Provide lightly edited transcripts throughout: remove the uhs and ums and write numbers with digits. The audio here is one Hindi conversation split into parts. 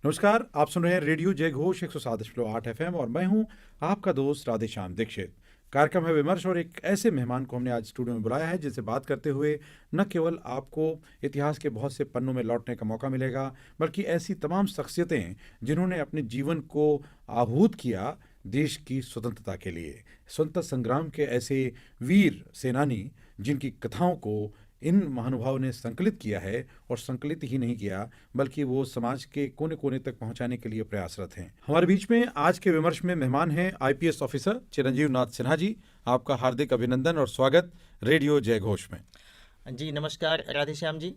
नमस्कार, आप सुन रहे हैं रेडियो जय घोष 107.8 FM और मैं हूं आपका दोस्त राधेश्याम दीक्षित। कार्यक्रम है विमर्श और एक ऐसे मेहमान को हमने आज स्टूडियो में बुलाया है जिनसे बात करते हुए न केवल आपको इतिहास के बहुत से पन्नों में लौटने का मौका मिलेगा, बल्कि ऐसी तमाम शख्सियतें जिन्होंने अपने जीवन को आहूत किया देश की स्वतंत्रता के लिए, स्वतंत्रता संग्राम के ऐसे वीर सेनानी जिनकी कथाओं को इन महानुभावों ने संकलित किया है, और संकलित ही नहीं किया बल्कि वो समाज के कोने कोने तक पहुंचाने के लिए प्रयासरत हैं। हमारे बीच में आज के विमर्श में मेहमान हैं आईपीएस ऑफिसर चिरंजीव नाथ सिन्हा जी। आपका हार्दिक अभिनंदन और स्वागत रेडियो जय घोष में। जी नमस्कार राधेश्याम जी।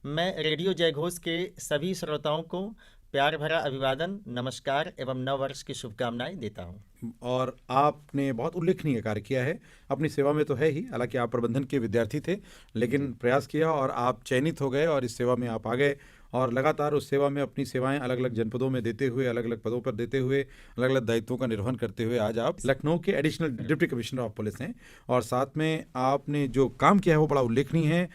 मैं रेडियो जय घोष के सभी श्रोताओं को प्यार भरा अभिवादन, नमस्कार एवं नव वर्ष की शुभकामनाएं देता हूं। और आपने बहुत उल्लेखनीय कार्य किया है, अपनी सेवा में तो है ही, हालांकि आप प्रबंधन के विद्यार्थी थे, लेकिन प्रयास किया और आप चयनित हो गए और इस सेवा में आप आ गए और लगातार उस सेवा में अपनी सेवाएं अलग अलग जनपदों में देते हुए, अलग अलग पदों पर देते हुए, अलग अलग दायित्वों का निर्वहन करते हुए आज आप लखनऊ के additional deputy commissioner of police हैं। और साथ में आपने जो काम किया है वो बड़ा उल्लेखनीय है।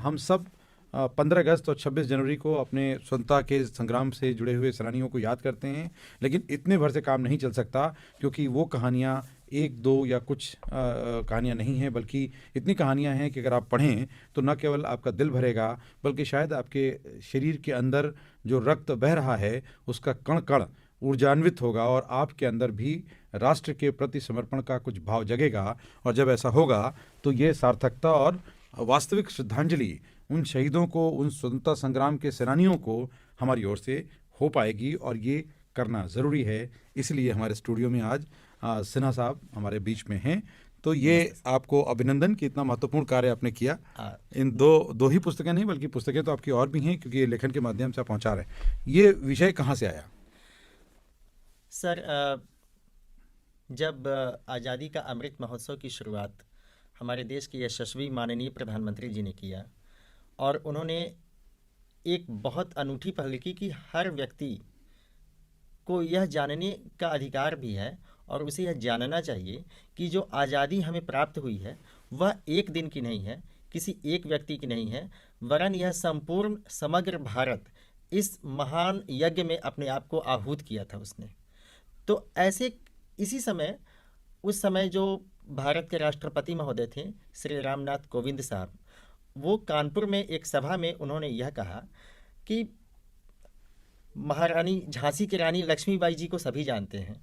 हम सब 15 अगस्त और 26 जनवरी को अपने स्वतंत्रता के संग्राम से जुड़े हुए सेनानियों को याद करते हैं, लेकिन इतने भर से काम नहीं चल सकता क्योंकि वो कहानियाँ एक दो या कुछ कहानियाँ नहीं हैं, बल्कि इतनी कहानियाँ हैं कि अगर आप पढ़ें तो न केवल आपका दिल भरेगा बल्कि शायद आपके शरीर के अंदर जो रक्त बह रहा है उसका कण कण ऊर्जान्वित होगा और आपके अंदर भी राष्ट्र के प्रति समर्पण का कुछ भाव जगेगा। और जब ऐसा होगा तो ये सार्थकता और वास्तविक श्रद्धांजलि उन शहीदों को, उन स्वतंत्रता संग्राम के सेनानियों को हमारी ओर से हो पाएगी और ये करना ज़रूरी है। इसलिए हमारे स्टूडियो में आज सिन्हा साहब हमारे बीच में हैं। तो ये आपको अभिनंदन कि इतना महत्वपूर्ण कार्य आपने किया। इन दो ही पुस्तकें नहीं बल्कि पुस्तकें तो आपकी और भी हैं क्योंकि ये लेखन के माध्यम से आप पहुँचा रहे हैं। ये विषय कहाँ से आया? सर, जब आज़ादी का अमृत महोत्सव की शुरुआत हमारे देश के यशस्वी माननीय प्रधानमंत्री जी ने किया और उन्होंने एक बहुत अनूठी पहल की कि हर व्यक्ति को यह जानने का अधिकार भी है और उसे यह जानना चाहिए कि जो आज़ादी हमें प्राप्त हुई है वह एक दिन की नहीं है, किसी एक व्यक्ति की नहीं है, वरन यह संपूर्ण समग्र भारत इस महान यज्ञ में अपने आप को आहूत किया था उसने। तो ऐसे इसी समय, उस समय जो भारत के राष्ट्रपति महोदय थे श्री रामनाथ कोविंद साहब, वो कानपुर में एक सभा में उन्होंने यह कहा कि महारानी झांसी की रानी लक्ष्मीबाई जी को सभी जानते हैं,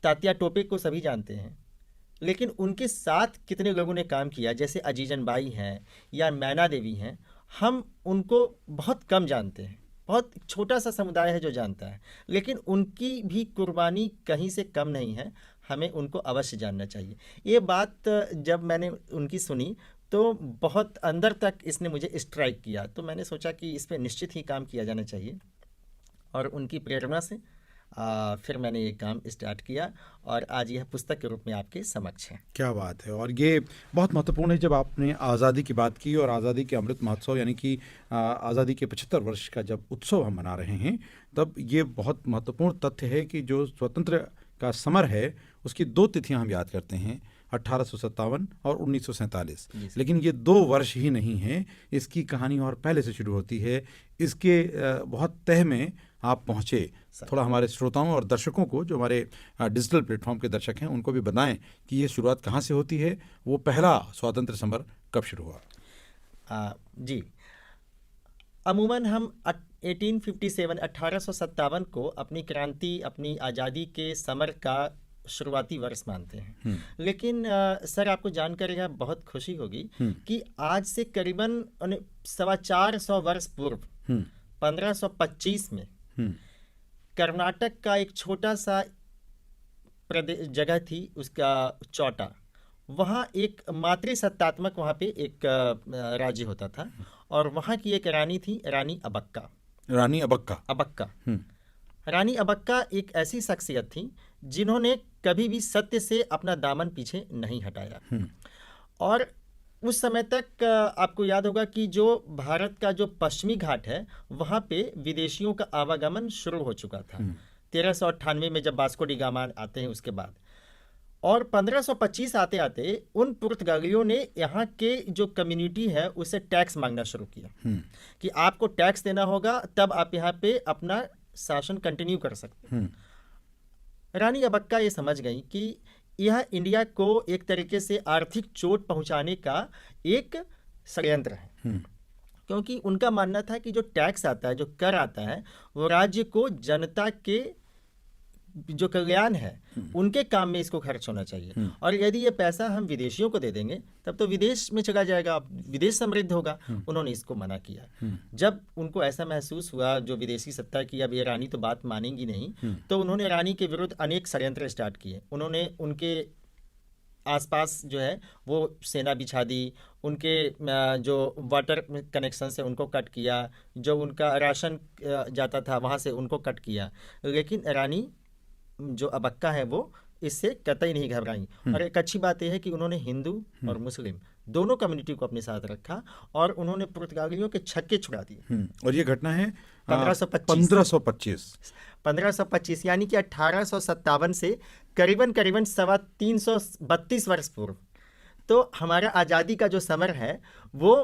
तात्या टोपे को सभी जानते हैं, लेकिन उनके साथ कितने लोगों ने काम किया, जैसे अजीजन बाई हैं या मैना देवी हैं, हम उनको बहुत कम जानते हैं। बहुत छोटा सा समुदाय है जो जानता है, लेकिन उनकी भी कुर्बानी कहीं से कम नहीं है, हमें उनको अवश्य जानना चाहिए। ये बात जब मैंने उनकी सुनी तो बहुत अंदर तक इसने मुझे स्ट्राइक किया, तो मैंने सोचा कि इस पर निश्चित ही काम किया जाना चाहिए और उनकी प्रेरणा से फिर मैंने ये काम स्टार्ट किया और आज यह पुस्तक के रूप में आपके समक्ष है। क्या बात है। और ये बहुत महत्वपूर्ण है जब आपने आज़ादी की बात की और आज़ादी के अमृत महोत्सव यानी कि आज़ादी के 75 वर्ष का जब उत्सव हम मना रहे हैं, तब ये बहुत महत्वपूर्ण तथ्य है कि जो स्वतंत्र का समर है उसकी 2 तिथियां हम याद करते हैं, 1857 और 1947। लेकिन ये 2 वर्ष ही नहीं है, इसकी कहानी और पहले से शुरू होती है। इसके बहुत तह में आप पहुँचे। थोड़ा हमारे श्रोताओं और दर्शकों को, जो हमारे डिजिटल प्लेटफॉर्म के दर्शक हैं, उनको भी बताएं कि ये शुरुआत कहाँ से होती है, वो पहला स्वतंत्र समर कब शुरू हुआ? जी, अमूमन हम 1857 को अपनी क्रांति, अपनी आज़ादी के समर का शुरुआती वर्ष मानते हैं। लेकिन सर, आपको जानकर यह बहुत खुशी होगी कि आज से करीबन 425 वर्ष पूर्व 1525 में कर्नाटक का एक छोटा सा जगह थी, उसका चौटा, वहाँ एक मातृसत्तात्मक वहाँ पे एक राज्य होता था और वहाँ की एक रानी थी, रानी अबक्का। रानी अबक्का। रानी अबक्का एक ऐसी शख्सियत थी जिन्होंने कभी भी सत्य से अपना दामन पीछे नहीं हटाया। और उस समय तक आपको याद होगा कि जो भारत का जो पश्चिमी घाट है वहाँ पे विदेशियों का आवागमन शुरू हो चुका था। 1398 में जब वास्को डी गामा आते हैं उसके बाद और 1525 आते आते उन पुर्तगालियों ने यहाँ के जो कम्युनिटी है उससे टैक्स मांगना शुरू किया कि आपको टैक्स देना होगा, तब आप यहाँ पे अपना शासन कंटिन्यू कर सकते हैं। रानी अबक्का ये समझ गई कि यह इंडिया को एक तरीके से आर्थिक चोट पहुंचाने का एक षड्यंत्र है, क्योंकि उनका मानना था कि जो टैक्स आता है, जो कर आता है, वो राज्य को जनता के जो कल्याण है उनके काम में इसको खर्च होना चाहिए। और यदि ये पैसा हम विदेशियों को दे देंगे तब तो विदेश में चला जाएगा, विदेश समृद्ध होगा। उन्होंने इसको मना किया। जब उनको ऐसा महसूस हुआ जो विदेशी सत्ता की अब ये रानी तो बात मानेंगी नहीं, तो उन्होंने रानी के विरुद्ध अनेक षड्यंत्र स्टार्ट किए। उन्होंने उनके आसपास जो है वो सेना बिछा दी, उनके जो वाटर कनेक्शन से उनको कट किया, जो उनका राशन जाता था वहाँ से उनको कट किया। लेकिन रानी जो अबक्का है वो इससे कतई नहीं घबराई। और एक अच्छी बात यह है कि उन्होंने हिंदू और मुस्लिम दोनों कम्युनिटी को अपने साथ रखा और उन्होंने पुर्तगालियों के छक्के छुड़ा दिए। और ये घटना है 1525 1525 यानी कि 1857 से करीबन 332 वर्ष पूर्व। तो हमारा आज़ादी का जो समर है वो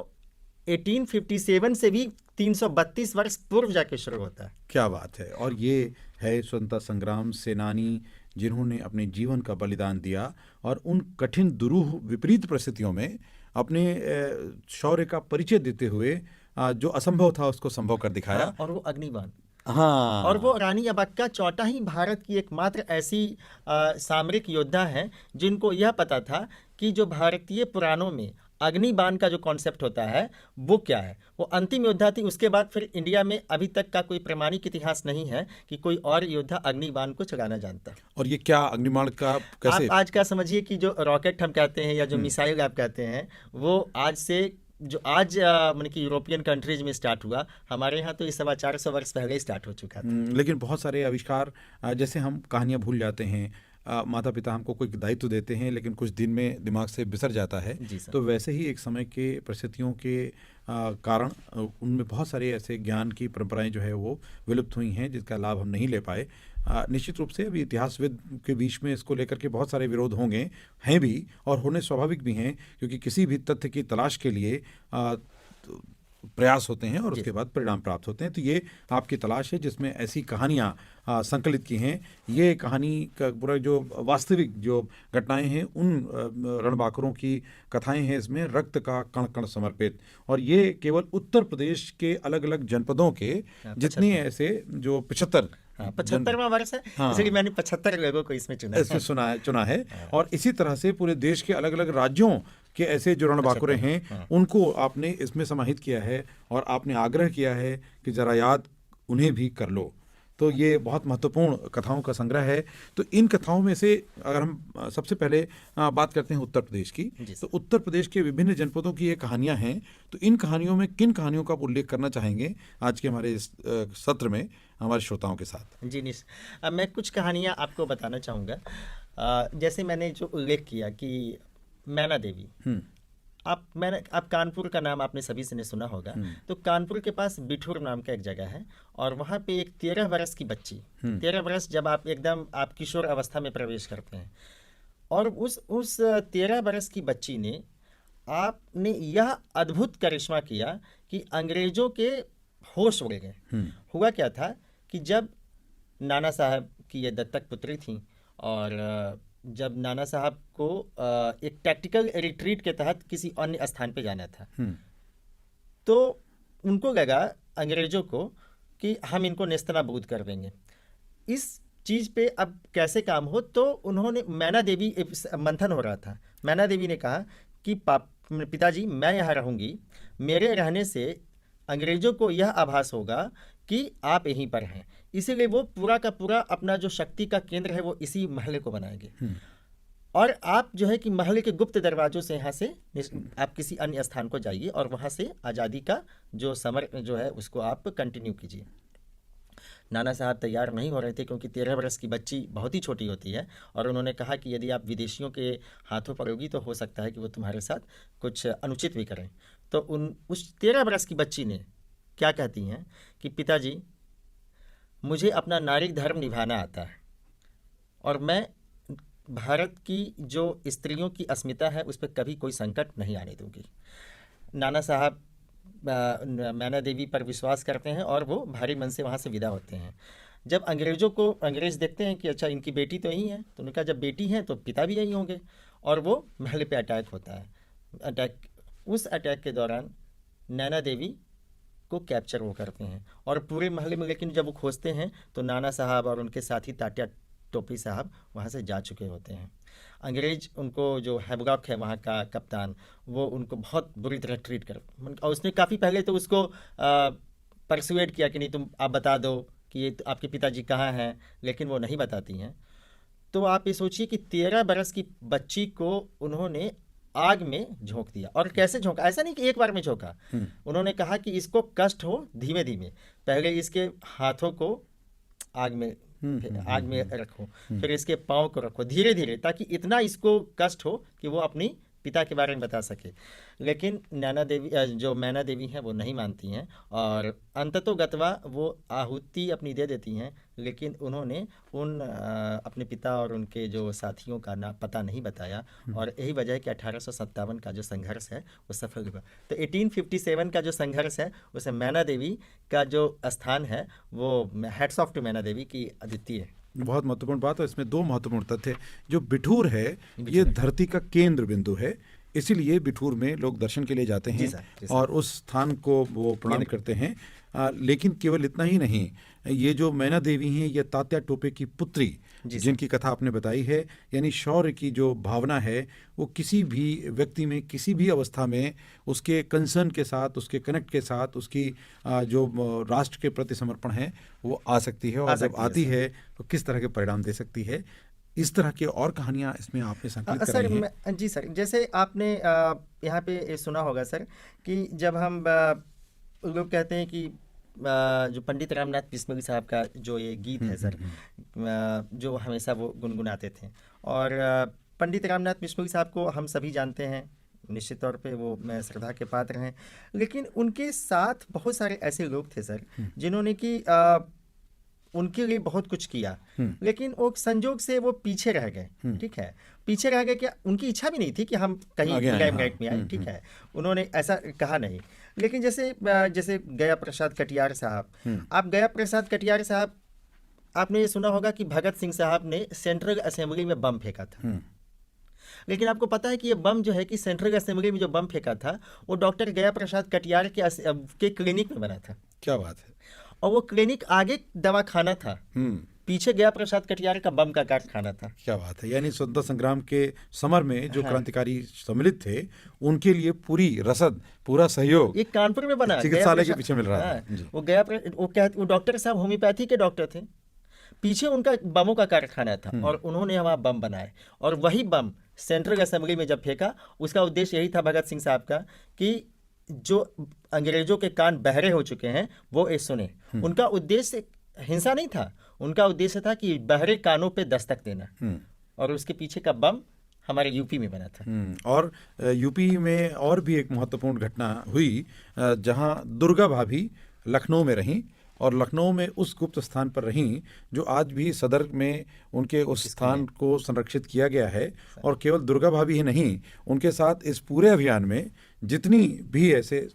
1857 से भी 332 वर्ष पूर्व जाके शुरू होता है। क्या बात है। और ये है स्वतंत्रता संग्राम सेनानी जिन्होंने अपने जीवन का बलिदान दिया और उन कठिन दुरूह विपरीत परिस्थितियों में अपने शौर्य का परिचय देते हुए जो असंभव था उसको संभव कर दिखाया। और वो अग्निबाण। हाँ, और वो रानी अबक्का चौथा ही भारत की एकमात्र ऐसी सामरिक योद्धा है जिनको यह पता था कि जो भारतीय पुराणों में अग्निबाण का जो कॉन्सेप्ट होता है वो क्या है। वो अंतिम योद्धा थी। उसके बाद फिर इंडिया में अभी तक का कोई प्रमाणिक इतिहास नहीं है कि कोई और योद्धा अग्निबाण को चलाना जानता। और ये क्या अग्निबाण का कैसे? आप आज क्या समझिए कि जो रॉकेट हम कहते हैं या जो मिसाइल आप कहते हैं वो आज से जो आज मतलब कि यूरोपियन कंट्रीज में स्टार्ट हुआ, हमारे यहाँ तो ये 450 वर्ष पहले ही स्टार्ट हो चुका था। लेकिन बहुत सारे आविष्कार जैसे हम कहानियाँ भूल जाते हैं, माता पिता हमको कोई दायित्व देते हैं लेकिन कुछ दिन में दिमाग से बिसर जाता है। तो वैसे ही एक समय के परिस्थितियों के कारण उनमें बहुत सारे ऐसे ज्ञान की परंपराएं जो है वो विलुप्त हुई हैं जिसका लाभ हम नहीं ले पाए। निश्चित रूप से अभी इतिहासविद के बीच में इसको लेकर के बहुत सारे विरोध होंगे, हैं भी और होने स्वाभाविक भी हैं, क्योंकि किसी भी तथ्य की तलाश के लिए प्रयास होते हैं और उसके बाद परिणाम प्राप्त होते हैं। तो ये आपकी तलाश है जिसमें ऐसी कहानियाँ संकलित की हैं। ये कहानी का पूरा जो वास्तविक जो घटनाएं हैं उन रणबांकुरों की कथाएं हैं, इसमें रक्त का कण कण समर्पित। और ये केवल उत्तर प्रदेश के अलग अलग जनपदों के जितने ऐसे जो 75वां वर्ष है, इसलिए मैंने 75 लोगों को इसमें चुना है। और इसी तरह से पूरे देश के अलग अलग राज्यों के ऐसे जो रणबांकुरे हैं उनको आपने इसमें समाहित किया है और आपने आग्रह किया है कि जरा याद उन्हें भी कर लो। तो ये बहुत महत्वपूर्ण कथाओं का संग्रह है। तो इन कथाओं में से अगर हम सबसे पहले बात करते हैं उत्तर प्रदेश की, तो उत्तर प्रदेश के विभिन्न जनपदों की ये कहानियां हैं। तो इन कहानियों में किन कहानियों का आप उल्लेख करना चाहेंगे आज के हमारे इस सत्र में हमारे श्रोताओं के साथ? जी अब मैं कुछ कहानियां आपको बताना चाहूँगा। जैसे मैंने जो उल्लेख किया कि मैना देवी, आप कानपुर का नाम आपने सभी से ने सुना होगा। तो कानपुर के पास बिठूर नाम का एक जगह है और वहाँ पे एक 13 वर्ष की बच्ची, 13 वर्ष जब आप किशोर अवस्था में प्रवेश करते हैं, और उस 13 वर्ष की बच्ची ने आपने यह अद्भुत करिश्मा किया कि अंग्रेजों के होश उड़ गए। हुआ क्या था कि जब नाना साहब की ये दत्तक पुत्री थी और जब नाना साहब को एक टैक्टिकल रिट्रीट के तहत किसी अन्य स्थान पे जाना था, तो उनको लगा अंग्रेजों को कि हम इनको नेस्तनाबूद कर देंगे। इस चीज़ पे अब कैसे काम हो, तो उन्होंने मैना देवी, मंथन हो रहा था, मैना देवी ने कहा कि पिताजी मैं यहाँ रहूँगी, मेरे रहने से अंग्रेजों को यह आभास होगा कि आप यहीं पर हैं, इसीलिए वो पूरा का पूरा अपना जो शक्ति का केंद्र है वो इसी महल को बनाएंगे। और आप जो है कि महल के गुप्त दरवाजों से यहाँ से आप किसी अन्य स्थान को जाइए और वहाँ से आज़ादी का जो समर जो है उसको आप कंटिन्यू कीजिए। नाना साहब तैयार नहीं हो रहे थे क्योंकि 13 वर्ष की बच्ची बहुत ही छोटी होती है, और उन्होंने कहा कि यदि आप विदेशियों के हाथों पड़ोगी तो हो सकता है कि वो तुम्हारे साथ कुछ अनुचित भी करें। तो उस 13 वर्ष की बच्ची ने क्या कहती हैं कि पिताजी मुझे अपना नारी धर्म निभाना आता है और मैं भारत की जो स्त्रियों की अस्मिता है उस पर कभी कोई संकट नहीं आने दूंगी। नाना साहब मैना देवी पर विश्वास करते हैं और वो भारी मन से वहाँ से विदा होते हैं। जब अंग्रेज देखते हैं कि अच्छा इनकी बेटी तो यही है, तो उन्होंने कहा जब बेटी है तो पिता भी यही होंगे, और वो महल पे अटैक होता है। उस अटैक के दौरान नैना देवी को कैप्चर वो करते हैं और पूरे महल में, लेकिन जब वो खोजते हैं तो नाना साहब और उनके साथी तात्या टोपी साहब वहाँ से जा चुके होते हैं। अंग्रेज उनको, जो हैवलॉक है वहाँ का कप्तान, वो उनको बहुत बुरी तरह ट्रीट कर, और उसने काफ़ी पहले तो उसको परसुएड किया कि नहीं तुम आप बता दो कि ये आपके पिताजी कहाँ हैं, लेकिन वो नहीं बताती हैं। तो आप ये सोचिए कि 13 बरस की बच्ची को उन्होंने आग में झोंक दिया। और कैसे झोंका, ऐसा नहीं कि एक बार में झोंका। उन्होंने कहा कि इसको कष्ट हो धीमे धीमे, पहले इसके हाथों को आग में रखो, फिर इसके पाँव को रखो धीरे धीरे, ताकि इतना इसको कष्ट हो कि वो अपनी पिता के बारे में बता सके। लेकिन नैना देवी जो मैना देवी हैं वो नहीं मानती हैं, और अंततोगत्वा वो आहुति अपनी दे देती हैं, लेकिन उन्होंने अपने पिता और उनके जो साथियों का पता नहीं बताया, और यही वजह है कि 1857 का जो संघर्ष है वो सफल हुआ। तो 1857 का जो संघर्ष है उसमें मैना देवी का जो स्थान है वो हैट्स ऑफ टू मैना देवी की अद्वितीय है। बहुत महत्वपूर्ण बात है। इसमें दो महत्वपूर्ण तथ्य, जो बिठूर है ये धरती का केंद्र बिंदु है, इसीलिए बिठूर में लोग दर्शन के लिए जाते हैं और उस स्थान को वो प्रणाम करते हैं। लेकिन केवल इतना ही नहीं, ये जो मैना देवी हैं ये तात्या टोपे की पुत्री, जिनकी कथा आपने बताई है, यानी शौर्य की जो भावना है वो किसी भी व्यक्ति में किसी भी अवस्था में उसके कंसर्न के साथ, उसके कनेक्ट के साथ, उसकी जो राष्ट्र के प्रति समर्पण है वो आ सकती है, और जब आती है तो किस तरह के परिणाम दे सकती है। इस तरह की और कहानियां इसमें आपने संकलित कराई हैं। जी सर, जैसे आपने यहाँ पे सुना होगा सर कि जब हम लोग कहते हैं कि जो पंडित रामनाथ बिस्मिल साहब का जो ये गीत है सर, जो हमेशा वो गुनगुनाते थे, और पंडित रामनाथ बिस्मिल साहब को हम सभी जानते हैं, निश्चित तौर पे वो मैं श्रद्धा के पात्र हैं, लेकिन उनके साथ बहुत सारे ऐसे लोग थे सर जिन्होंने कि उनके लिए बहुत कुछ किया, लेकिन वो संजोग से वो पीछे रह गए। ठीक है, पीछे रह गए, क्या उनकी इच्छा भी नहीं थी कि हम कहीं लाइमलाइट में आए, ठीक है, उन्होंने ऐसा कहा नहीं। लेकिन जैसे गया प्रसाद कटियार साहब, आप गया प्रसाद कटियार साहब, आपने ये सुना होगा कि भगत सिंह साहब ने सेंट्रल असेंबली में बम फेंका था। लेकिन आपको पता है कि ये बम जो है कि सेंट्रल असेंबली में जो बम फेंका था वो डॉक्टर गया प्रसाद कटियार के क्लिनिक में बना था। क्या बात है। और वो क्लिनिक आगे दवाखाना था, पीछे गया प्रसाद कटियार का बम का कारखाना था। क्या बात है। यानी स्वतंत्रता संग्राम के समर में जो क्रांतिकारी सम्मिलित थे उनके लिए पूरी रसद, पूरा सहयोग ये कानपुर में बना, चिकित्सालय के पीछे मिल रहा है। वो डॉक्टर साहब होम्योपैथी के डॉक्टर थे, पीछे उनका बमों का कारखाना था, और उन्होंने वहाँ बम बनाए, और वही बम सेंट्रल असेंबली में जब फेंका, उसका उद्देश्य यही था भगत सिंह साहब का कि जो अंग्रेजों के कान बहरे हो चुके हैं वो ये सुने। उनका उद्देश्य हिंसा नहीं था, उनका उद्देश्य था कि बहरे कानों पे दस्तक देना, और उसके पीछे का बम हमारे यूपी में बना था। और यूपी में और भी एक महत्वपूर्ण घटना हुई, जहां दुर्गा भाभी लखनऊ में रहीं, और लखनऊ में उस गुप्त स्थान पर रहीं जो आज भी सदर में उनके उस स्थान को संरक्षित किया गया है। और केवल दुर्गा भाभी ही नहीं, उनके साथ इस पूरे अभियान में जितनी भी ऐसे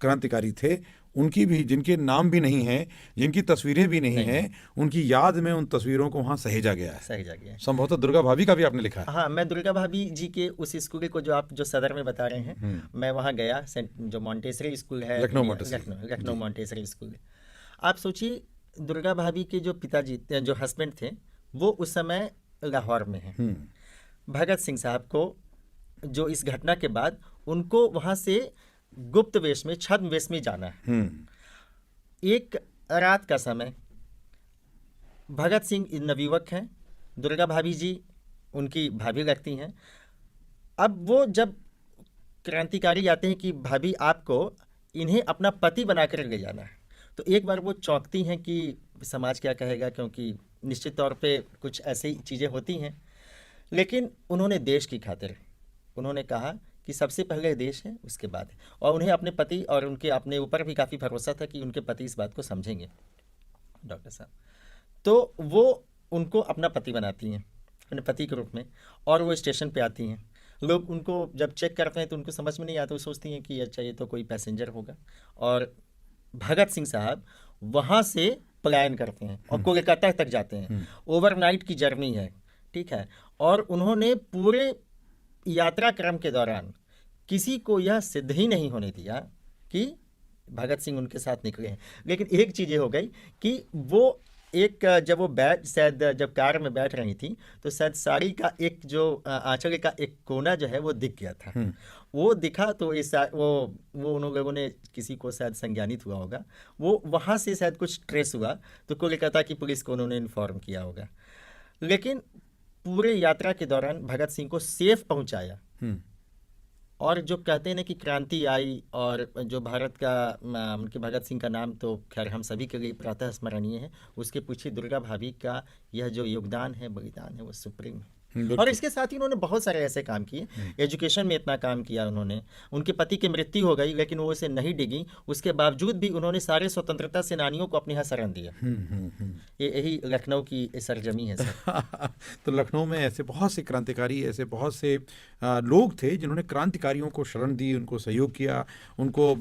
क्रांतिकारी थे, उनकी भी, जिनके नाम भी नहीं हैं, जिनकी तस्वीरें भी नहीं हैं, उनकी याद में उन तस्वीरों को वहाँ सहेजा गया है। संभवतः दुर्गा भाभी का भी आपने लिखा है। हाँ, मैं दुर्गा भाभी जी के उस स्कूल को जो आप जो सदर में बता रहे हैं, मैं वहाँ गया, जो मॉन्टेसरी स्कूल है, लखनऊ मॉन्टेसरी स्कूल। आप सोचिए, दुर्गा भाभी के जो पिताजी, जो हस्बैंड थे, वो उस समय लाहौर में हैं। भगत सिंह साहब को जो इस घटना के बाद उनको वहाँ से गुप्त वेश में, छद्म वेश में जाना है। एक रात का समय, भगत सिंह नवयुवक हैं, दुर्गा भाभी जी उनकी भाभी लगती हैं। अब वो जब क्रांतिकारी आते हैं कि भाभी आपको इन्हें अपना पति बनाकर ले जाना है, तो एक बार वो चौंकती हैं कि समाज क्या कहेगा, क्योंकि निश्चित तौर पे कुछ ऐसी चीज़ें होती हैं। लेकिन उन्होंने देश की खातिर उन्होंने कहा कि सबसे पहले देश है, उसके बाद है, और उन्हें अपने पति और उनके अपने ऊपर भी काफ़ी भरोसा था कि उनके पति इस बात को समझेंगे डॉक्टर साहब। तो वो उनको अपना पति बनाती हैं, अपने पति के रूप में, और वो स्टेशन पे आती हैं। लोग उनको जब चेक करते हैं तो उनको समझ में नहीं आता, वो सोचती हैं कि अच्छा ये तो कोई पैसेंजर होगा। और भगत सिंह साहब वहाँ से पलायन करते हैं और कोलकाता तक जाते हैं। ओवरनाइट की जर्नी है, ठीक है। और उन्होंने पूरे यात्रा क्रम के दौरान किसी को यह सिद्ध ही नहीं होने दिया कि भगत सिंह उनके साथ निकले हैं। लेकिन एक चीज़ ये हो गई कि वो एक जब वो बैठ शायद जब कार में बैठ रही थी तो शायद साड़ी का एक जो आंचल का एक कोना जो है वो दिख गया था। वो दिखा तो वो उन लोगों ने किसी को शायद संज्ञानित हुआ होगा, वो वहाँ से शायद कुछ ट्रेस हुआ तो कोलकाता की पुलिस को उन्होंने इन्फॉर्म किया होगा। लेकिन पूरे यात्रा के दौरान भगत सिंह को सेफ पहुंचाया। और जो कहते हैं ना कि क्रांति आई, और जो भारत का उनके भगत सिंह का नाम तो खैर हम सभी के लिए प्रातः स्मरणीय है, उसके पीछे दुर्गा भाभी का यह जो योगदान है, बलिदान है, वो सुप्रीम है। और इसके साथ ही उन्होंने बहुत सारे ऐसे काम किए, एजुकेशन में इतना काम किया उन्होंने। उनके पति की मृत्यु हो गई लेकिन वो उसे नहीं डिगी, उसके बावजूद भी उन्होंने सारे स्वतंत्रता सेनानियों को अपने यहाँ शरण दिया। यही लखनऊ की सरजमी है सर। तो लखनऊ में ऐसे बहुत से क्रांतिकारी, ऐसे बहुत से लोग थे जिन्होंने क्रांतिकारियों को शरण दी, उनको सहयोग किया, उनको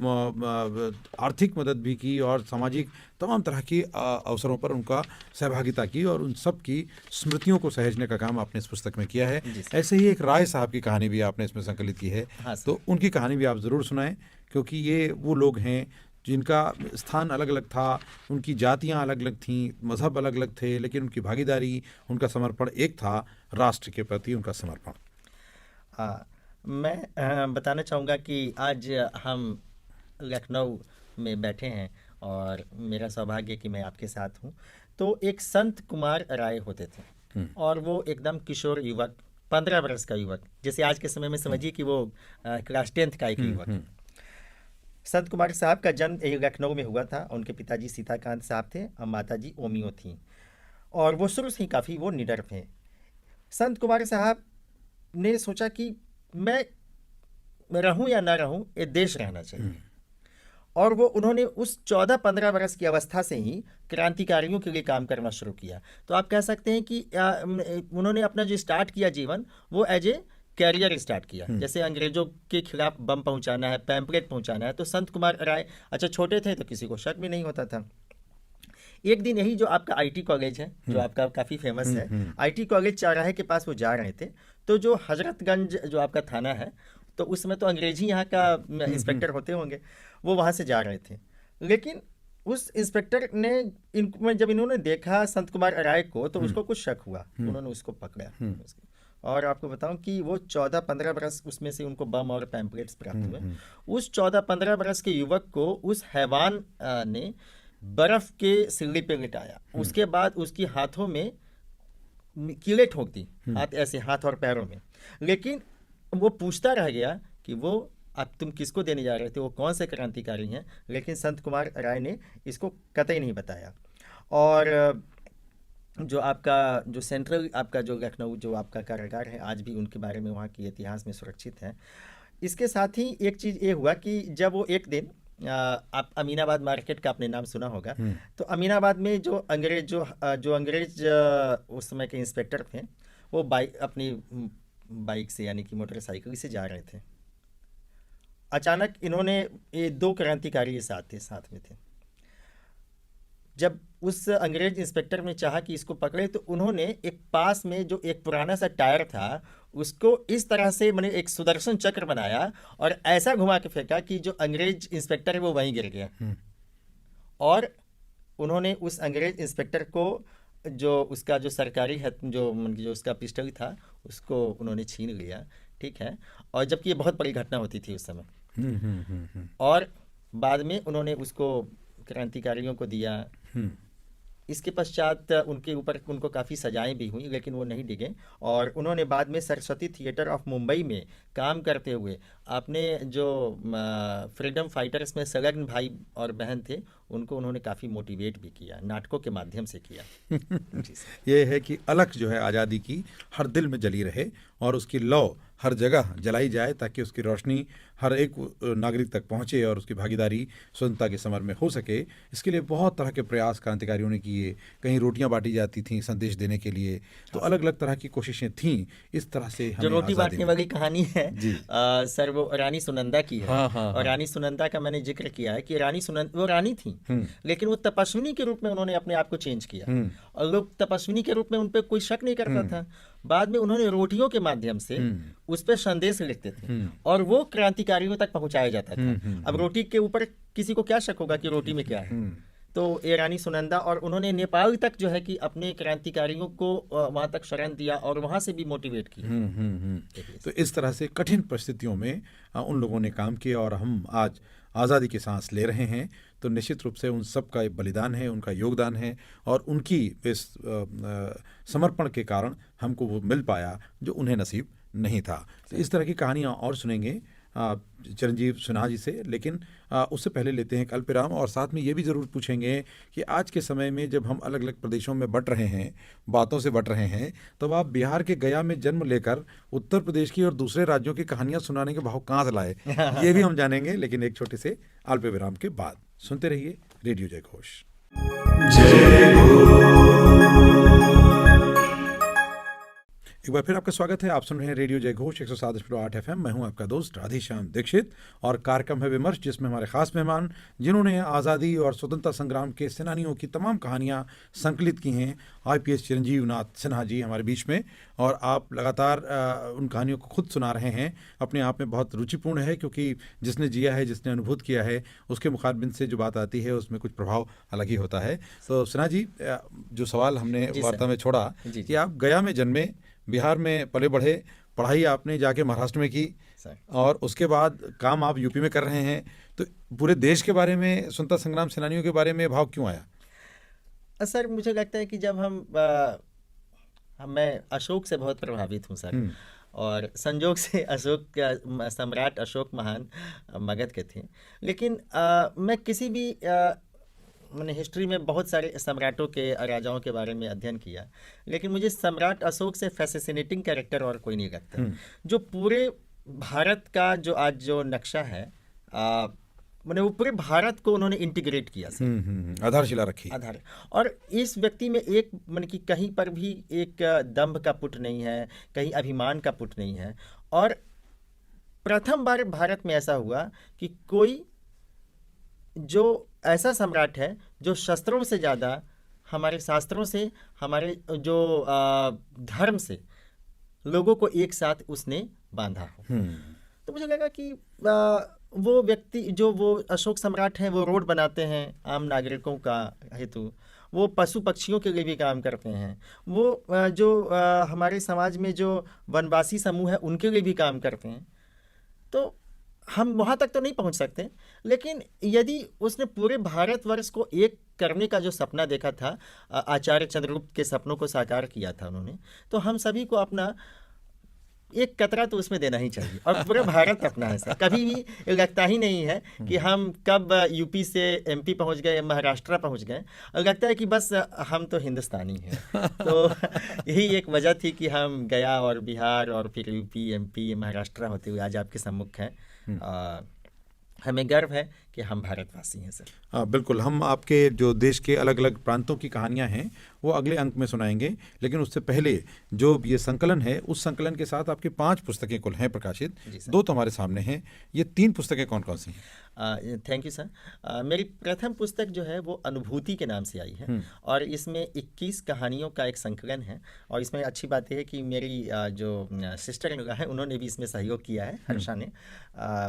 आर्थिक मदद भी की और सामाजिक तमाम तरह के अवसरों पर उनका सहभागिता की, और उन सब की स्मृतियों को सहेजने का काम आपने इस पुस्तक में किया है। ऐसे ही एक राय साहब की कहानी भी आपने इसमें संकलित की है। हाँ, तो उनकी कहानी भी आप ज़रूर सुनाएं, क्योंकि ये वो लोग हैं जिनका स्थान अलग अलग था, उनकी जातियां अलग अलग थीं, मज़हब अलग अलग थे, लेकिन उनकी भागीदारी, उनका समर्पण एक था, राष्ट्र के प्रति उनका समर्पण। हाँ, मैं बताना चाहूँगा कि आज हम लखनऊ में बैठे हैं और मेरा सौभाग्य है कि मैं आपके साथ हूँ। तो एक संत कुमार राय होते थे और वो एकदम किशोर युवक, 15 वर्ष का युवक, जैसे आज के समय में समझिए कि वो क्लास 10th का एक युवक। संत कुमार साहब का जन्म लखनऊ में हुआ था। उनके पिताजी सीताकांत साहब थे और माताजी ओमियो थी, और वो शुरू से ही काफ़ी वो निडर थे। संत कुमार साहब ने सोचा कि मैं रहूं या ना रहूं, ये देश रहना चाहिए। और वो उन्होंने उस 14-15 वर्ष की अवस्था से ही क्रांतिकारियों के लिए काम करना शुरू किया। तो आप कह सकते हैं कि उन्होंने अपना जो स्टार्ट किया जीवन, वो एज ए कैरियर स्टार्ट किया। जैसे अंग्रेजों के खिलाफ बम पहुंचाना है, पैम्पलेट पहुंचाना है, तो संत कुमार राय अच्छा छोटे थे तो किसी को शक भी नहीं होता था। एक दिन यही जो आपका आईटी कॉलेज है, जो आपका काफ़ी फेमस है, आईटी कॉलेज चौराहे के पास वो जा रहे थे, तो जो हजरतगंज जो आपका थाना है, तो उसमें तो अंग्रेजी यहाँ का इंस्पेक्टर होते होंगे, वो वहाँ से जा रहे थे। लेकिन उस इंस्पेक्टर ने जब इन्होंने देखा संत कुमार राय को तो उसको कुछ शक हुआ, उन्होंने उसको पकड़ा। और आपको बताऊं कि वो 14-15 बरस उसमें से उनको बम और पैम्पलेट्स प्राप्त हुए। उस 14-15 बरस के युवक को उस हैवान ने बर्फ के सिल्ली पे लिटाया। उसके बाद उसकी हाथों में कीलें ठोक दी, हाथ ऐसे, हाथ और पैरों में। लेकिन वो पूछता रह गया कि वो अब तुम किसको देने जा रहे थे, वो कौन से क्रांतिकारी हैं। लेकिन संत कुमार राय ने इसको कतई नहीं बताया। और जो आपका जो सेंट्रल आपका जो लखनऊ जो आपका कारागार है, आज भी उनके बारे में वहाँ के इतिहास में सुरक्षित है। इसके साथ ही एक चीज़ ये हुआ कि जब वो एक दिन आप अमीनाबाद मार्केट का आपने नाम सुना होगा, तो अमीनाबाद में जो अंग्रेज उस समय के इंस्पेक्टर थे, वो अपनी बाइक से यानी कि मोटरसाइकिल से जा रहे थे। अचानक इन्होंने ये 2 क्रांतिकारी साथ में थे। जब उस अंग्रेज इंस्पेक्टर ने चाहा कि इसको पकड़े, तो उन्होंने एक पास में जो एक पुराना सा टायर था उसको इस तरह से मैंने एक सुदर्शन चक्र बनाया और ऐसा घुमा के फेंका कि जो अंग्रेज इंस्पेक्टर है वो वहीं गिर गया। और उन्होंने उस अंग्रेज इंस्पेक्टर को जो उसका जो सरकारी है जो उसका पिस्टल था उसको उन्होंने छीन लिया, ठीक है। और जबकि ये बहुत बड़ी घटना होती थी उस समय। और बाद में उन्होंने उसको क्रांतिकारियों को दिया। इसके पश्चात उनके ऊपर उनको काफ़ी सजाएं भी हुई, लेकिन वो नहीं डिगे। और उन्होंने बाद में सरस्वती थिएटर ऑफ मुंबई में काम करते हुए अपने जो फ्रीडम फाइटर्स में संलग्न भाई और बहन थे उनको उन्होंने काफ़ी मोटिवेट भी किया, नाटकों के माध्यम से किया। ये है कि अलख जो है आज़ादी की हर दिल में जली रहे और उसकी लौ हर जगह जलाई जाए ताकि उसकी रोशनी हर एक नागरिक तक पहुंचे और उसकी भागीदारी स्वतंत्रता के समर में हो सके। इसके लिए बहुत तरह के प्रयास क्रांतिकारियों ने किए। कहीं रोटियां बांटी जाती थीं संदेश देने के लिए, तो अलग अलग तरह की कोशिशें थीं। इस तरह से जो हमें रोटी आज़ादी बांटने मिली। वाली कहानी है जी। सर, वो रानी सुनंदा की है। हाँ, हाँ, और हाँ। रानी सुनंदा का मैंने जिक्र किया है कि वो रानी थी, लेकिन वो तपस्विनी के रूप में उन्होंने अपने आप को चेंज किया, और लोग तपस्विनी के रूप में उन पर कोई शक नहीं करता था। बाद में उन्होंने रोटियों के माध्यम से उस पर संदेश लिखते थे और वो क्रांतिकारियों तक पहुंचाया जाता था। अब रोटी के ऊपर किसी को क्या शक होगा कि रोटी में क्या है। तो ये रानी सुनंदा, और उन्होंने नेपाल तक जो है कि अपने क्रांतिकारियों को वहां तक शरण दिया और वहां से भी मोटिवेट किया। तो इस तरह से कठिन परिस्थितियों में उन लोगों ने काम किया और हम आज आज़ादी की सांस ले रहे हैं। तो निश्चित रूप से उन सब का एक बलिदान है, उनका योगदान है, और उनकी इस समर्पण के कारण हमको वो मिल पाया जो उन्हें नसीब नहीं था। तो इस तरह की कहानियाँ और सुनेंगे चिरंजीव सिन्हा जी से, लेकिन उससे पहले लेते हैं एक अल्पविराम, और साथ में ये भी ज़रूर पूछेंगे कि आज के समय में जब हम अलग अलग प्रदेशों में बट रहे हैं, बातों से बट रहे हैं, तब आप बिहार के गया में जन्म लेकर उत्तर प्रदेश की और दूसरे राज्यों की कहानियां सुनाने के भाव कहाँ से लाए, ये भी हम जानेंगे, लेकिन एक छोटे से अल्पविराम के बाद। सुनते रहिए रेडियो जय घोष। एक बार फिर आपका स्वागत है। आप सुन रहे हैं रेडियो जय घोष 107.8 FM। मैं हूं आपका दोस्त राधेश्याम दीक्षित, और कार्यक्रम है विमर्श, जिसमें हमारे खास मेहमान जिन्होंने आज़ादी और स्वतंत्रता संग्राम के सेनानियों की तमाम कहानियां संकलित की हैं, IPS चिरंजीव नाथ सिन्हा जी हमारे बीच में। और आप लगातार उन कहानियों को खुद सुना रहे हैं। अपने आप में बहुत रुचिपूर्ण है, क्योंकि जिसने जिया है, जिसने अनुभूत किया है, उसके मुखाबिन से जो बात आती है उसमें कुछ प्रभाव अलग ही होता है। तो सिन्हा जी, जो सवाल हमने वार्ता में छोड़ा कि आप गया में जन्मे, बिहार में पले बढ़े, पढ़ाई आपने जाके महाराष्ट्र में की, और उसके बाद काम आप यूपी में कर रहे हैं, तो पूरे देश के बारे में, स्वतंत्रता संग्राम सेनानियों के बारे में भाव क्यों आया? सर, मुझे लगता है कि जब मैं अशोक से बहुत प्रभावित हूँ सर, और संजोग से सम्राट अशोक महान मगध के थे। लेकिन मैं किसी भी मैंने हिस्ट्री में बहुत सारे सम्राटों के, राजाओं के बारे में अध्ययन किया, लेकिन मुझे सम्राट अशोक से फैसिनेटिंग कैरेक्टर और कोई नहीं लगता। जो पूरे भारत का जो आज जो नक्शा है, मैंने वो पूरे भारत को उन्होंने इंटीग्रेट किया सर, आधारशिला रखी। आधार। और इस व्यक्ति में एक मैंने कि कहीं पर भी एक दंभ का पुट नहीं है, कहीं अभिमान का पुट नहीं है। और प्रथम बार भारत में ऐसा हुआ कि कोई जो ऐसा सम्राट है जो शस्त्रों से ज़्यादा हमारे शास्त्रों से, हमारे जो धर्म से लोगों को एक साथ उसने बांधा हो। तो मुझे लगा कि वो व्यक्ति, जो वो अशोक सम्राट हैं, वो रोड बनाते हैं आम नागरिकों का हेतु, वो पशु पक्षियों के लिए भी काम करते हैं, वो जो हमारे समाज में जो वनवासी समूह है उनके लिए भी काम करते हैं। तो हम वहाँ तक तो नहीं पहुँच सकते, लेकिन यदि उसने पूरे भारतवर्ष को एक करने का जो सपना देखा था, आचार्य चंद्रगुप्त के सपनों को साकार किया था उन्होंने, तो हम सभी को अपना एक कतरा तो उसमें देना ही चाहिए। और पूरा भारत अपना है सर, कभी भी लगता ही नहीं है कि हम कब यूपी से MP पहुंच गए, महाराष्ट्र पहुंच गए, और लगता है कि बस हम तो हिंदुस्तानी हैं। तो यही एक वजह थी कि हम गया और बिहार और फिर यूपी, MP, महाराष्ट्र होते हुए आज आपके सम्मुख हैं। हमें गर्व है कि हम भारतवासी हैं सर। बिल्कुल, हम आपके जो देश के अलग अलग प्रांतों की कहानियां हैं वो अगले अंक में सुनाएंगे, लेकिन उससे पहले जो ये संकलन है, उस संकलन के साथ आपकी 5 पुस्तकें कुल हैं प्रकाशित, 2 तो हमारे सामने हैं। ये 3 पुस्तकें कौन कौन सी हैं? Thank you sir. मेरी प्रथम पुस्तक जो है वो अनुभूति के नाम से आई है, और इसमें 21 कहानियों का एक संकलन है। और इसमें अच्छी बात यह है कि मेरी जो सिस्टर इन है उन्होंने भी इसमें सहयोग किया है, हर्षा ने,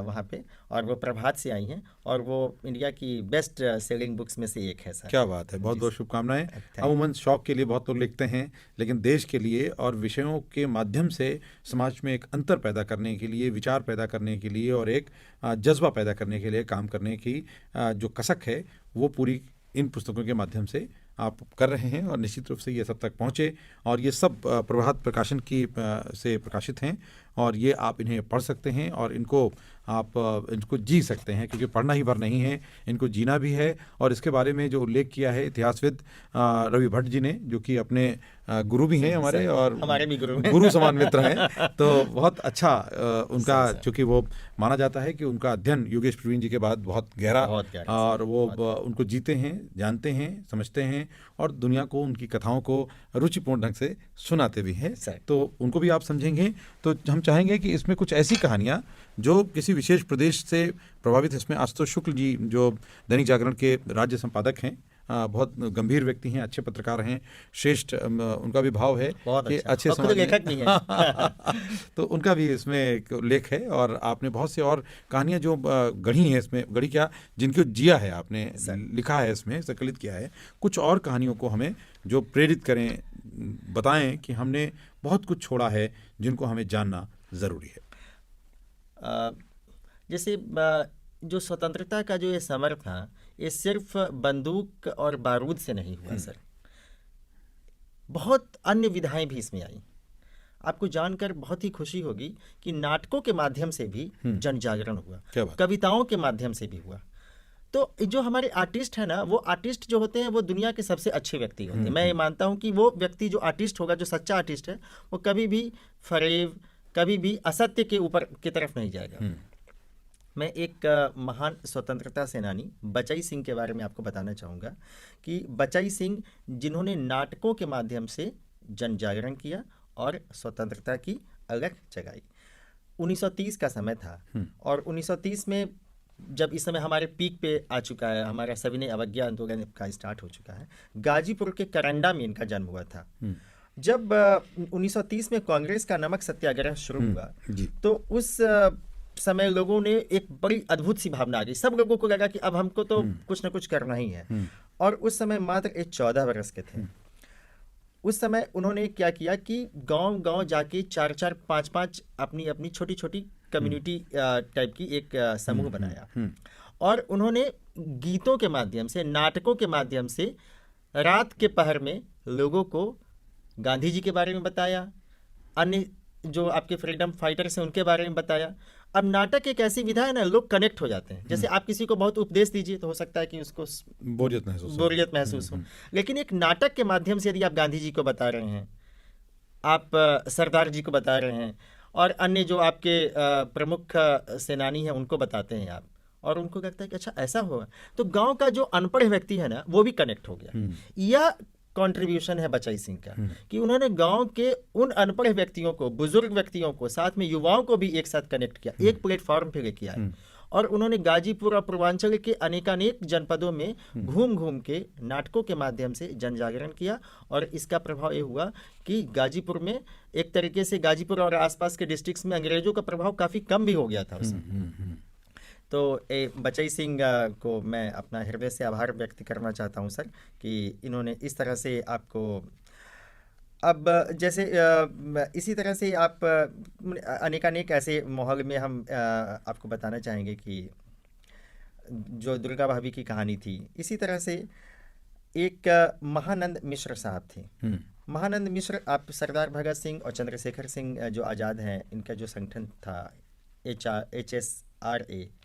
वहाँ पे, और वो प्रभात से आई हैं, और वो इंडिया की बेस्ट सेलिंग बुक्स में से एक है सर। क्या बात है, बहुत बहुत शुभकामनाएं। अमूमन शौक के लिए बहुत लोग लिखते हैं, लेकिन देश के लिए और विषयों के माध्यम से समाज में एक अंतर पैदा करने के लिए, विचार पैदा करने के लिए और एक जज्बा पैदा करने के लिए काम करने की जो कसक है, वो पूरी इन पुस्तकों के माध्यम से आप कर रहे हैं, और निश्चित रूप से ये सब तक पहुँचे। और ये सब प्रभात प्रकाशन की से प्रकाशित हैं, और ये आप इन्हें पढ़ सकते हैं और इनको आप इनको जी सकते हैं, क्योंकि पढ़ना ही भर नहीं है, इनको जीना भी है। और इसके बारे में जो उल्लेख किया है इतिहासविद रवि भट्ट जी ने, जो कि अपने गुरु भी हैं हमारे और हमारे भी गुरु समान मित्र हैं, तो बहुत अच्छा उनका, चूँकि वो माना जाता है कि उनका अध्ययन योगेश प्रवीण जी के बाद बहुत गहरा, और वो उनको जीते हैं, जानते हैं, समझते हैं और दुनिया को उनकी कथाओं को रुचिपूर्ण ढंग से सुनाते भी हैं। तो उनको भी आप समझेंगे। तो हम चाहेंगे कि इसमें कुछ ऐसी कहानियाँ जो किसी विशेष प्रदेश से प्रभावित, इसमें आशुतोष शुक्ल जी जो दैनिक जागरण के राज्य संपादक हैं, बहुत गंभीर व्यक्ति हैं, अच्छे पत्रकार हैं, श्रेष्ठ उनका भी भाव है कि अच्छे लेखक भी हैं तो उनका भी इसमें एक लेख है। और आपने बहुत सी और कहानियां जो गढ़ी हैं, इसमें गढ़ी क्या, जिनको जिया है आपने, लिखा है, इसमें संकलित किया है। कुछ और कहानियों को हमें जो प्रेरित करें, बताएं कि हमने बहुत कुछ छोड़ा है जिनको हमें जानना ज़रूरी है। जैसे जो स्वतंत्रता का जो ये समर था, ये सिर्फ बंदूक और बारूद से नहीं हुआ सर, बहुत अन्य विधाएं भी इसमें आई। आपको जानकर बहुत ही खुशी होगी कि नाटकों के माध्यम से भी जन जागरण हुआ, कविताओं के माध्यम से भी हुआ। तो जो हमारे आर्टिस्ट है ना, वो आर्टिस्ट जो होते हैं वो दुनिया के सबसे अच्छे व्यक्ति होते हैं। मैं ये मानता हूँ कि वो व्यक्ति जो आर्टिस्ट होगा, जो सच्चा आर्टिस्ट है, वो कभी भी फरेब, कभी भी असत्य के ऊपर की तरफ नहीं जाएगा। मैं एक महान स्वतंत्रता सेनानी बचई सिंह के बारे में आपको बताना चाहूँगा कि बचई सिंह, जिन्होंने नाटकों के माध्यम से जन जागरण किया और स्वतंत्रता की अलख जगाई। 1930 का समय था और 1930 में जब इस समय हमारे पीक पे आ चुका है, हमारा सविनय अवज्ञा आंदोलन का स्टार्ट हो चुका है, गाजीपुर के करंडा में इनका जन्म हुआ था। जब 1930 में कांग्रेस का नमक सत्याग्रह शुरू हुआ, तो उस समय लोगों ने एक बड़ी अद्भुत सी भावना आ गई। सब लोगों को लगा कि अब हमको तो कुछ ना कुछ करना ही है। और उस समय मात्र 14 वर्ष के थे। उस समय उन्होंने क्या किया कि गांव गांव जाके 4-4, 5-5 अपनी अपनी छोटी छोटी कम्युनिटी टाइप की एक समूह बनाया और उन्होंने गीतों के माध्यम से, नाटकों के माध्यम से रात के पहर में लोगों को गांधी जी के बारे में बताया, अन्य जो आपके फ्रीडम फाइटर्स हैं उनके बारे में बताया। अब नाटक एक ऐसी विधा है ना, लोग कनेक्ट हो जाते हैं। जैसे आप किसी को बहुत उपदेश दीजिए तो हो सकता है कि उसको बोरियत महसूस हो, लेकिन एक नाटक के माध्यम से यदि आप गांधी जी को बता रहे हैं, आप सरदार जी को बता रहे हैं और अन्य जो आपके प्रमुख सेनानी हैं उनको बताते हैं आप, और उनको लगता है कि अच्छा ऐसा हुआ, तो गांव का जो अनपढ़ व्यक्ति है ना वो भी कनेक्ट हो गया। यह कंट्रीब्यूशन है बचई सिंह का कि उन्होंने गांव के उन अनपढ़ व्यक्तियों को, बुजुर्ग व्यक्तियों को, साथ में युवाओं को भी एक साथ कनेक्ट किया, एक प्लेटफॉर्म पे लेके आए। और उन्होंने गाजीपुर और पूर्वांचल के अनेकानेक जनपदों में घूम घूम के नाटकों के माध्यम से जन जागरण किया। और इसका प्रभाव ये हुआ कि गाजीपुर में एक तरीके से, गाजीपुर और आसपास के डिस्ट्रिक्ट्स में अंग्रेजों का प्रभाव काफ़ी कम भी हो गया था उसमें। तो बचई सिंह को मैं अपना हृदय से आभार व्यक्त करना चाहता हूं सर कि इन्होंने इस तरह से आपको, अब जैसे इसी तरह से आप अनेकानेक ऐसे माहौल में हम आपको बताना चाहेंगे कि जो दुर्गा भाभी की कहानी थी, इसी तरह से एक महानंद मिश्र साहब थे। महानंद मिश्र, आप सरदार भगत सिंह और चंद्रशेखर सिंह जो आज़ाद हैं, इनका जो संगठन था HSRA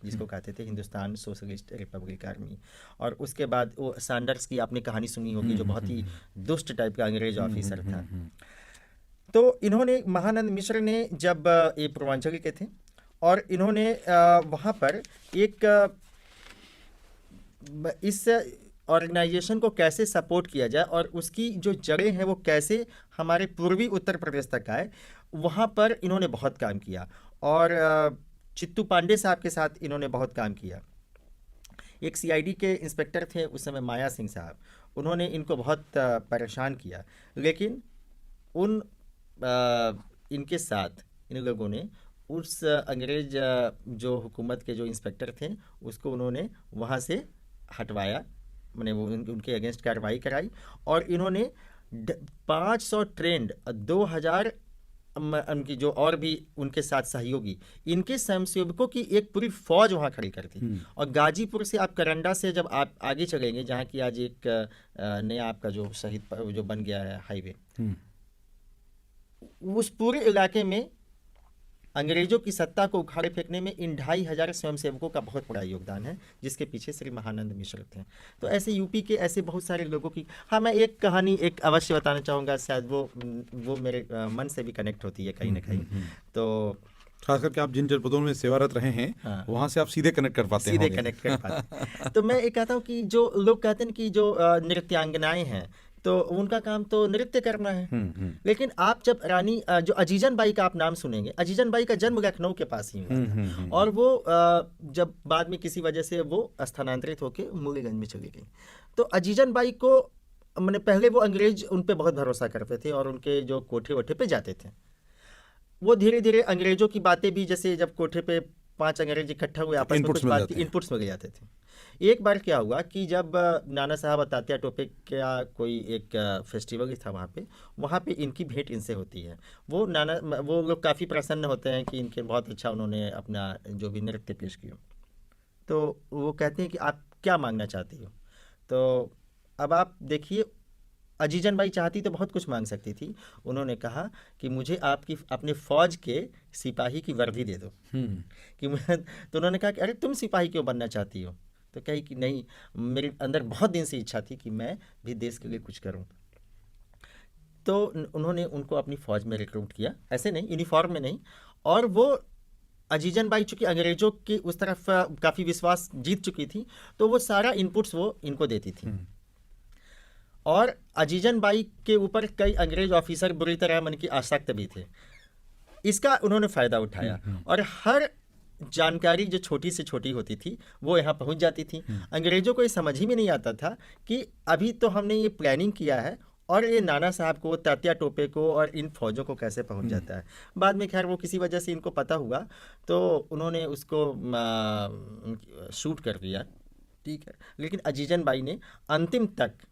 जिसको कहते थे, हिंदुस्तान सोशलिस्ट रिपब्लिक आर्मी, और उसके बाद वो सैंडर्स की आपने कहानी सुनी होगी, जो बहुत ही दुष्ट टाइप का अंग्रेज ऑफिसर था। तो इन्होंने, महानंद मिश्र ने, जब ये पूर्वांचल के थे और इन्होंने वहाँ पर एक इस ऑर्गेनाइजेशन को कैसे सपोर्ट किया जाए और उसकी जो जड़ें हैं वो कैसे हमारे पूर्वी उत्तर प्रदेश तक आए, वहाँ पर इन्होंने बहुत काम किया। और चित्तू पांडे साहब के साथ इन्होंने बहुत काम किया। एक CID के इंस्पेक्टर थे उस समय, माया सिंह साहब, उन्होंने इनको बहुत परेशान किया, लेकिन इनके साथ इन लोगों ने उस अंग्रेज जो हुकूमत के जो इंस्पेक्टर थे उसको उन्होंने वहाँ से हटवाया, मैंने वो उनके अगेंस्ट कार्रवाई कराई। और इन्होंने 500 ट्रेंड, 2000 उनकी जो और भी उनके साथ सहयोगी, इनके स्वयंसेवकों की एक पूरी फौज वहाँ खड़ी कर दी। और गाजीपुर से आप करंडा से जब आप आगे चलेंगे, जहाँ की आज एक नया आपका जो शहीद जो बन गया है हाईवे, उस पूरे इलाके में अंग्रेजों की सत्ता को उखाड़े फेंकने में इन 2500 स्वयंसेवकों का बहुत बड़ा योगदान है, जिसके पीछे श्री महानंद मिश्र थे। तो ऐसे यूपी के ऐसे बहुत सारे लोगों की, हाँ, मैं एक कहानी एक अवश्य बताना चाहूँगा, शायद वो मेरे मन से भी कनेक्ट होती है कहीं ना कहीं। तो खास करके आप जिन जनपदों में सेवारत रहे हैं, हाँ, वहां से आप सीधे कनेक्ट कर पाते सीधे होंगे। कनेक्ट कर पाते। तो मैं ये कहता हूँ कि जो लोग कहते हैं कि जो नृत्यांगनाएं हैं, तो उनका काम तो नृत्य करना है। लेकिन आप जब जो अजीजन बाई का आप नाम सुनेंगे, अजीजन बाई का जन्म लखनऊ के पास ही हुआ था, और वो जब बाद में किसी वजह से वो स्थानांतरित होकर मूलीगंज में चली गई। तो अजीजन बाई को मैंने पहले वो अंग्रेज उन पे बहुत भरोसा करते थे और उनके जो कोठे वोठे पे जाते थे। वो धीरे धीरे अंग्रेजों की बातें भी, जैसे जब कोठे पे 5 अंग्रेज इकट्ठा हुए, आपस में कुछ बात की, इनपुट्स मिल जाते थे। एक बार क्या हुआ कि जब नाना साहब और तात्या टोपे का कोई एक फेस्टिवल था वहाँ पे इनकी भेंट इनसे होती है। वो लोग काफ़ी प्रसन्न होते हैं कि इनके बहुत अच्छा उन्होंने अपना जो भी नृत्य पेश किया। तो वो कहते हैं कि आप क्या मांगना चाहती हो? तो अब आप देखिए, अजीजन बाई चाहती तो बहुत कुछ मांग सकती थी। उन्होंने कहा कि मुझे आपकी अपने फौज के सिपाही की वर्दी दे दो। तो उन्होंने कहा कि अरे तुम सिपाही क्यों बनना चाहती हो? तो कही कि नहीं, मेरे अंदर बहुत दिन से इच्छा थी कि मैं भी देश के लिए कुछ करूं। तो उन्होंने उनको अपनी फौज में रिक्रूट किया, ऐसे नहीं, यूनिफॉर्म में नहीं। और वो अजीजन बाई चूंकि अंग्रेजों की उस तरफ काफ़ी विश्वास जीत चुकी थी, तो वो सारा इनपुट्स वो इनको देती थी। और अजीजन बाई के ऊपर कई अंग्रेज ऑफिसर बुरी तरह मन की आसक्त भी थे। इसका उन्होंने फ़ायदा उठाया और हर जानकारी जो छोटी से छोटी होती थी वो यहाँ पहुँच जाती थी। अंग्रेजों को ये समझ ही में नहीं आता था कि अभी तो हमने ये प्लानिंग किया है और ये नाना साहब को, तात्या टोपे को और इन फौजों को कैसे पहुँच जाता है। बाद में खैर वो किसी वजह से इनको पता हुआ तो उन्होंने उसको शूट कर दिया, ठीक है। लेकिन अजीजन बाई ने अंतिम तक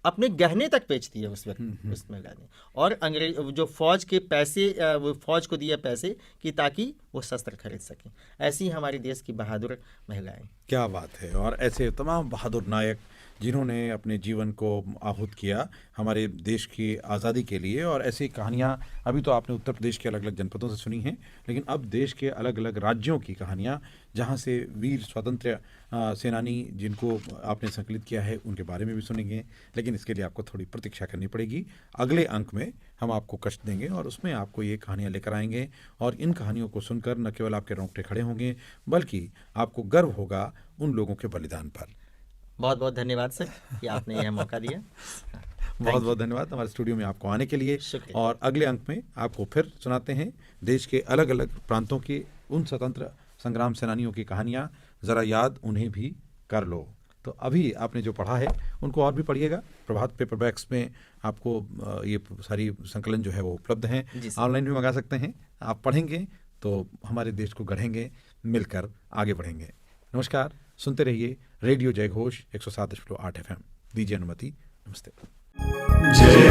अपने गहने तक बेच दिए उस वक्त उस महिला ने, और अंग्रेज जो फौज के पैसे, वो फौज को दिए पैसे कि ताकि वो शस्त्र खरीद सकें। ऐसी हमारे देश की बहादुर महिलाएं। क्या बात है। और ऐसे तमाम बहादुर नायक जिन्होंने अपने जीवन को आहूत किया हमारे देश की आज़ादी के लिए, और ऐसी कहानियाँ अभी तो आपने उत्तर प्रदेश के अलग अलग जनपदों से सुनी हैं, लेकिन अब देश के अलग अलग राज्यों की कहानियाँ जहाँ से वीर स्वतंत्र सेनानी जिनको आपने संकलित किया है उनके बारे में भी सुनेंगे। लेकिन इसके लिए आपको थोड़ी प्रतीक्षा करनी पड़ेगी। अगले अंक में हम आपको कष्ट देंगे और उसमें आपको ये कहानियाँ लेकर आएंगे, और इन कहानियों को सुनकर न केवल आपके रोंगटे खड़े होंगे बल्कि आपको गर्व होगा उन लोगों के बलिदान पर। बहुत बहुत धन्यवाद सर कि आपने यह मौका दिया। बहुत बहुत धन्यवाद हमारे स्टूडियो में आपको आने के लिए। और अगले अंक में आपको फिर सुनाते हैं देश के अलग अलग प्रांतों की उन स्वतंत्र संग्राम सेनानियों की कहानियाँ। ज़रा याद उन्हें भी कर लो। तो अभी आपने जो पढ़ा है उनको और भी पढ़िएगा। प्रभात पेपरबैक्स में आपको ये सारी संकलन जो है वो उपलब्ध हैं, ऑनलाइन भी मंगा सकते हैं। आप पढ़ेंगे तो हमारे देश को गढ़ेंगे, मिलकर आगे बढ़ेंगे। नमस्कार, सुनते रहिए रेडियो जय घोष 107.8 FM। दीजिए अनुमति। नमस्ते। जय